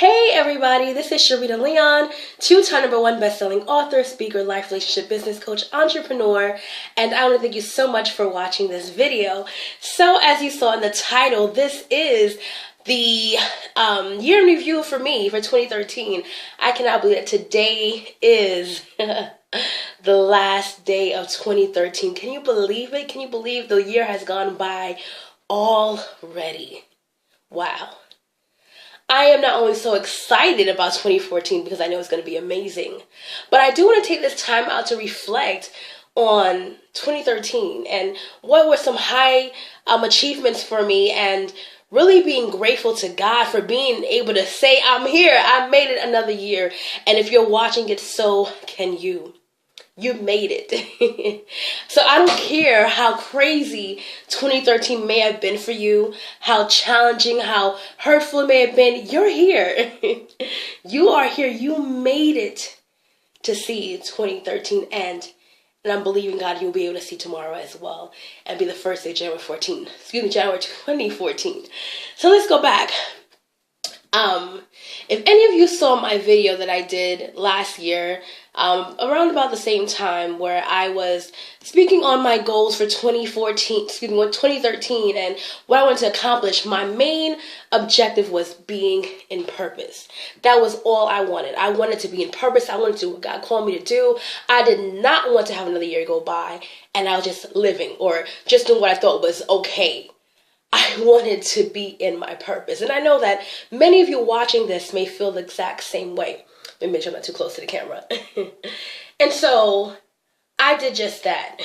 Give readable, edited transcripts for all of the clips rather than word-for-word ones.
Hey everybody, this is Sharita Leon, two-time #1 best-selling author, speaker, life, relationship, business coach, entrepreneur, and I want to thank you so much for watching this video. So as you saw in the title, this is the year in review for me for 2013. I cannot believe that today is the last day of 2013. Can you believe it? Can you believe the year has gone by already? Wow. I am not only so excited about 2014 because I know it's going to be amazing, but I do want to take this time out to reflect on 2013 and what were some high achievements for me, and really being grateful to God for being able to say, I'm here, I made it another year. And if you're watching it, so can you. You made it. So I don't care how crazy 2013 may have been for you, how challenging, how hurtful it may have been. You're here. You are here. You made it to see 2013 end. And I'm believing God you'll be able to see tomorrow as well and be the first day, January 2014. So let's go back. If any of you saw my video that I did last year, around about the same time, where I was speaking on my goals for 2013, and what I wanted to accomplish, my main objective was being in purpose. That was all I wanted. I wanted to be in purpose. I wanted to do what God called me to do. I did not want to have another year go by and I was just living or just doing what I thought was okay. I wanted to be in my purpose. And I know that many of you watching this may feel the exact same way. Let me make sure I'm not too close to the camera. And so I did just that.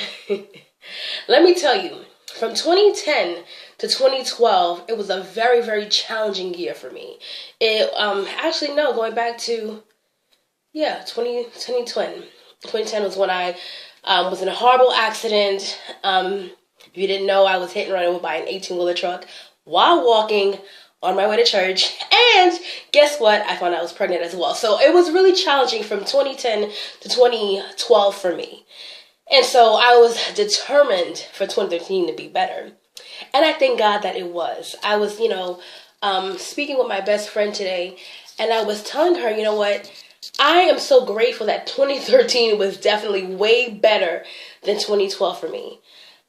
Let me tell you, from 2010 to 2012, it was a very, very challenging year for me. Going back to, 2010. 2010 was when I was in a horrible accident. If you didn't know, I was hit and run over by an 18-wheeler truck while walking on my way to church. And guess what? I found out I was pregnant as well. So it was really challenging from 2010 to 2012 for me. And so I was determined for 2013 to be better. And I thank God that it was. I was, speaking with my best friend today, and I was telling her, you know what? I am so grateful that 2013 was definitely way better than 2012 for me.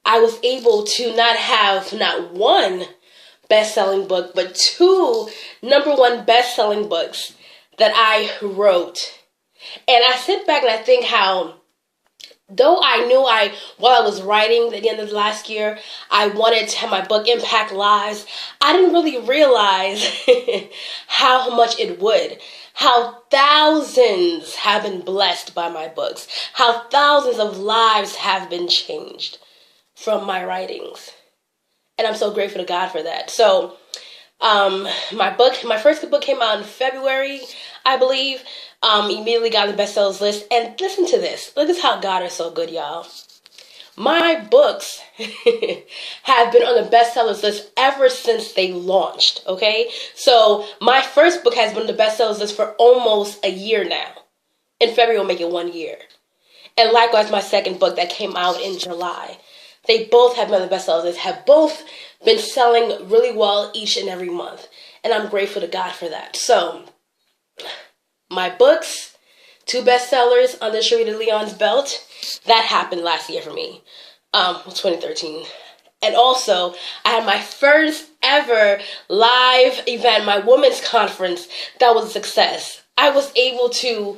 I was able to not one best-selling book, but two #1 best-selling books that I wrote. And I sit back and I think how, though I knew while I was writing at the end of last year, I wanted to have my book impact lives, I didn't really realize how much it would. How thousands have been blessed by my books. How thousands of lives have been changed from my writings. And I'm so grateful to God for that. So my first book came out in February, I believe. Immediately got on the bestsellers list. And listen to this. Look at how God is so good, y'all. My books have been on the bestsellers list ever since they launched, okay? So my first book has been on the bestsellers list for almost a year now. In February, will make it 1 year. And likewise, my second book that came out in July. They both have been on the bestsellers list, have both been selling really well each and every month. And I'm grateful to God for that. So, my books, 2 bestsellers under Sharita Leon's belt, that happened last year for me, 2013. And also, I had my first ever live event, my women's conference, that was a success. I was able to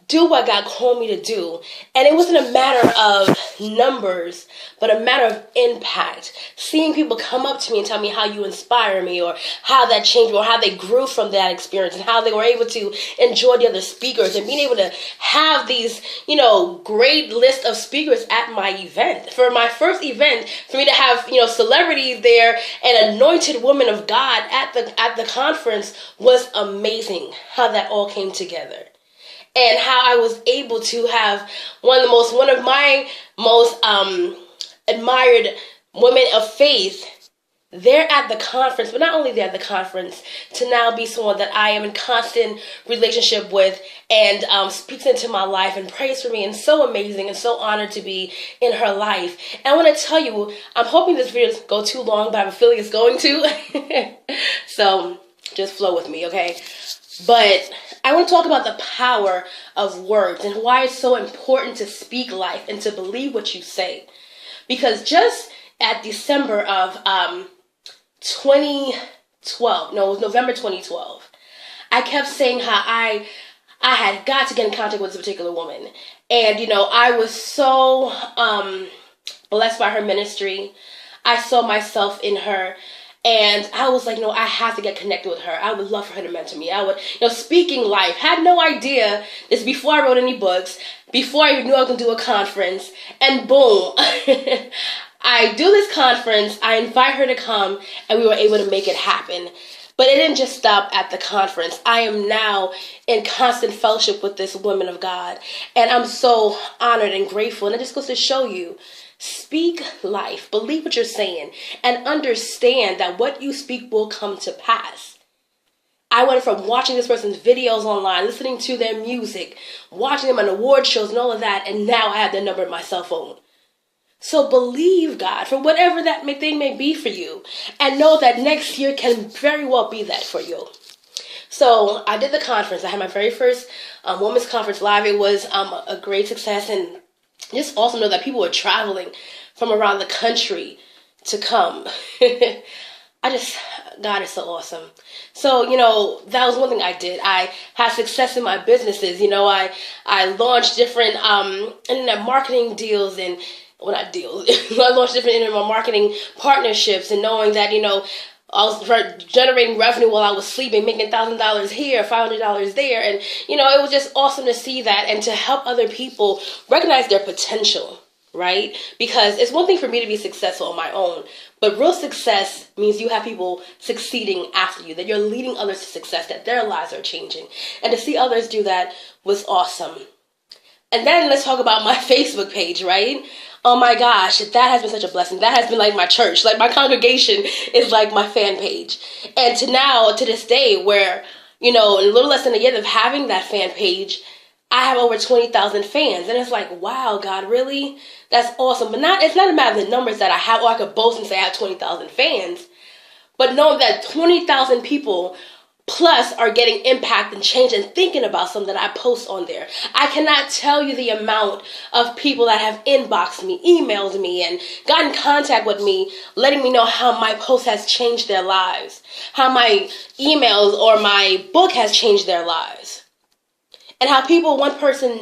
do what God called me to do. And it wasn't a matter of numbers, but a matter of impact. Seeing people come up to me and tell me how you inspire me, or how that changed me, or how they grew from that experience, and how they were able to enjoy the other speakers, and being able to have these, great list of speakers at my event. For my first event, for me to have, celebrities there and anointed women of God at the conference was amazing. How that all came together. And how I was able to have one of my most admired women of faith there at the conference, but not only there at the conference, to now be someone that I am in constant relationship with and speaks into my life and prays for me, and so amazing and so honored to be in her life. And I want to tell you, I'm hoping this video doesn't go too long, but I have a feeling it's going to. So just flow with me, okay? But I want to talk about the power of words and why it's so important to speak life and to believe what you say. Because just at December of 2012, no, it was November 2012, I kept saying how I had got to get in contact with this particular woman. And, I was so blessed by her ministry. I saw myself in her. And I was like, I have to get connected with her. I would love for her to mentor me. I would, speaking life. Had no idea. This before I wrote any books. Before I even knew I was going to do a conference. And boom. I do this conference. I invite her to come. And we were able to make it happen. But it didn't just stop at the conference. I am now in constant fellowship with this woman of God. And I'm so honored and grateful. And it just goes to show you, speak life. Believe what you're saying. And understand that what you speak will come to pass. I went from watching this person's videos online, listening to their music, watching them on award shows and all of that. And now I have their number in my cell phone. So believe God for whatever that thing may be for you. And know that next year can very well be that for you. So I did the conference. I had my very first women's conference live. It was a great success. And just also know that people were traveling from around the country to come. God is so awesome. So, that was one thing I did. I had success in my businesses. I launched different internet marketing deals and not deals. I launched different internet marketing partnerships and knowing that, I was generating revenue while I was sleeping, making $1,000 here, $500 there. And, it was just awesome to see that and to help other people recognize their potential, right? Because it's one thing for me to be successful on my own, but real success means you have people succeeding after you, that you're leading others to success, that their lives are changing. And to see others do that was awesome. And then let's talk about my Facebook page, right? Oh my gosh, that has been such a blessing. That has been like my church. Like my congregation is like my fan page. And to this day where, in a little less than a year of having that fan page, I have over 20,000 fans. And it's like, wow, God, really? That's awesome. But it's not a matter of the numbers that I have, or I could boast and say I have 20,000 fans. But know that 20,000 people plus are getting impact and change and thinking about something that I post on there. I cannot tell you the amount of people that have inboxed me, emailed me, and got in contact with me, letting me know how my post has changed their lives, how my emails or my book has changed their lives. And how one person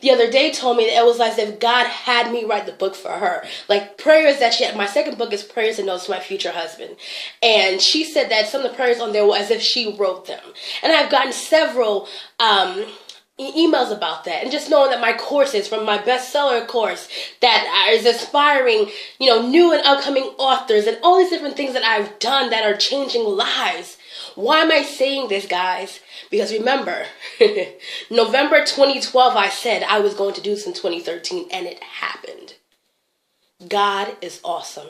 the other day told me that it was as if God had me write the book for her. Like prayers that she had. My second book is Prayers and Notes to My Future Husband. And she said that some of the prayers on there were as if she wrote them. And I've gotten several emails about that. And just knowing that my courses, from my bestseller course that is inspiring, new and upcoming authors and all these different things that I've done that are changing lives. Why am I saying this, guys? Because remember, November 2012, I said I was going to do this in 2013, and it happened. God is awesome.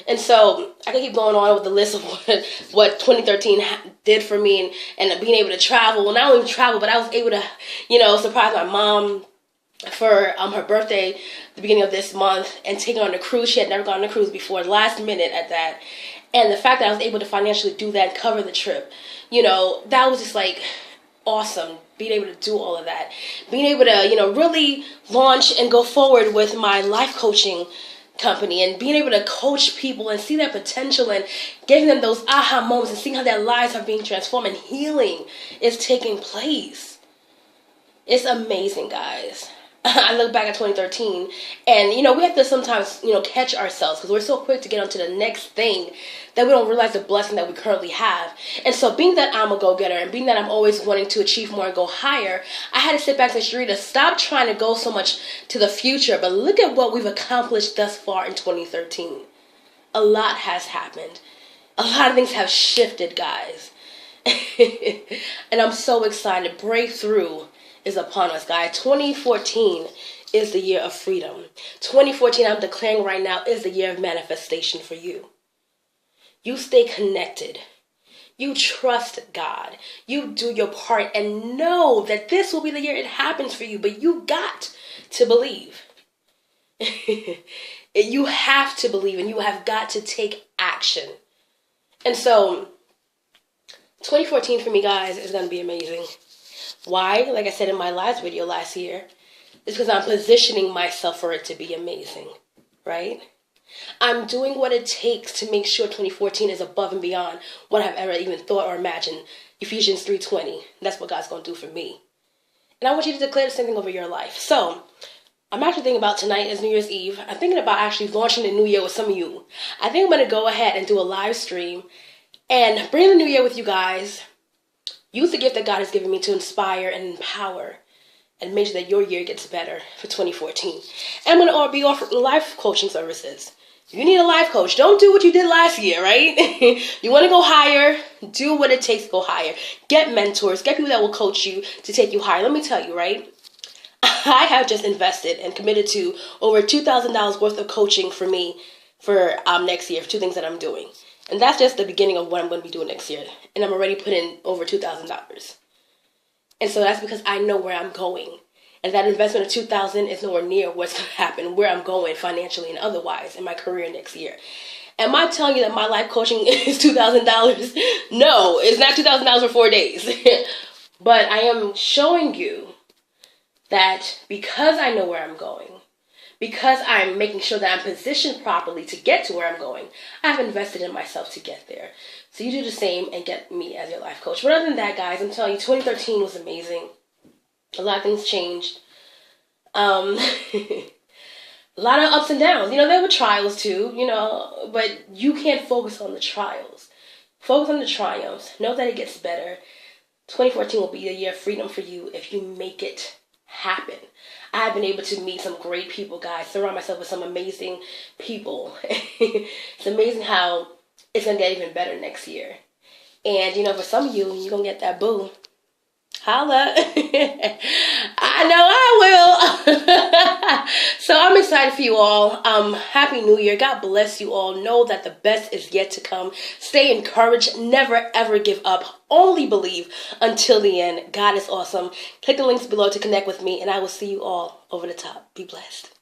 And so I can keep going on with the list of what 2013 did for me and being able to travel. Well, not only travel, but I was able to, surprise my mom for her birthday at the beginning of this month and take her on a cruise. She had never gone on a cruise before, last minute at that. And the fact that I was able to financially do that, cover the trip, that was just like awesome. Being able to do all of that. Being able to, really launch and go forward with my life coaching company and being able to coach people and see their potential and giving them those aha moments and seeing how their lives are being transformed and healing is taking place. It's amazing, guys. I look back at 2013 and, we have to sometimes, catch ourselves because we're so quick to get onto the next thing that we don't realize the blessing that we currently have. And so being that I'm a go-getter and being that I'm always wanting to achieve more and go higher, I had to sit back and say, Sharita, stop trying to go so much to the future, but look at what we've accomplished thus far in 2013. A lot has happened. A lot of things have shifted, guys. And I'm so excited. Breakthrough is upon us, guys. 2014 is the year of freedom. 2014, I'm declaring right now, is the year of manifestation for you. You stay connected. You trust God. You do your part and know that this will be the year it happens for you. But you got to believe. You have to believe and you have got to take action. And so 2014 for me, guys, is going to be amazing. Why? Like I said in my last video last year, it's because I'm positioning myself for it to be amazing, right? I'm doing what it takes to make sure 2014 is above and beyond what I've ever even thought or imagined. Ephesians 3:20. That's what God's going to do for me. And I want you to declare the same thing over your life. So, I'm actually thinking about tonight is New Year's Eve. I'm thinking about actually launching the new year with some of you. I think I'm going to go ahead and do a live stream and bring the new year with you guys. Use the gift that God has given me to inspire and empower and make sure that your year gets better for 2014. And I'm going to be offering life coaching services. If you need a life coach, don't do what you did last year, right? You want to go higher, do what it takes to go higher. Get mentors, get people that will coach you to take you higher. Let me tell you, right? I have just invested and committed to over $2,000 worth of coaching for me for next year, for two things that I'm doing. And that's just the beginning of what I'm going to be doing next year. And I'm already put in over $2,000. And so that's because I know where I'm going. And that investment of $2,000 is nowhere near what's going to happen, where I'm going financially and otherwise in my career next year. Am I telling you that my life coaching is $2,000? No, it's not $2,000 for 4 days. But I am showing you that because I know where I'm going, because I'm making sure that I'm positioned properly to get to where I'm going, I've invested in myself to get there. So you do the same and get me as your life coach. But other than that, guys, I'm telling you, 2013 was amazing. A lot of things changed. A lot of ups and downs. There were trials too, but you can't focus on the trials. Focus on the triumphs. Know that it gets better. 2014 will be the year of freedom for you if you make it happen. I've been able to meet some great people, guys. Surround myself with some amazing people. It's amazing how it's going to get even better next year. And, for some of you, you're going to get that boo. Holla. I know I will. So I'm excited for you all. Happy New Year. God bless you all. Know that the best is yet to come. Stay encouraged. Never, ever give up. Only believe until the end. God is awesome. Click the links below to connect with me, and I will see you all over the top. Be blessed.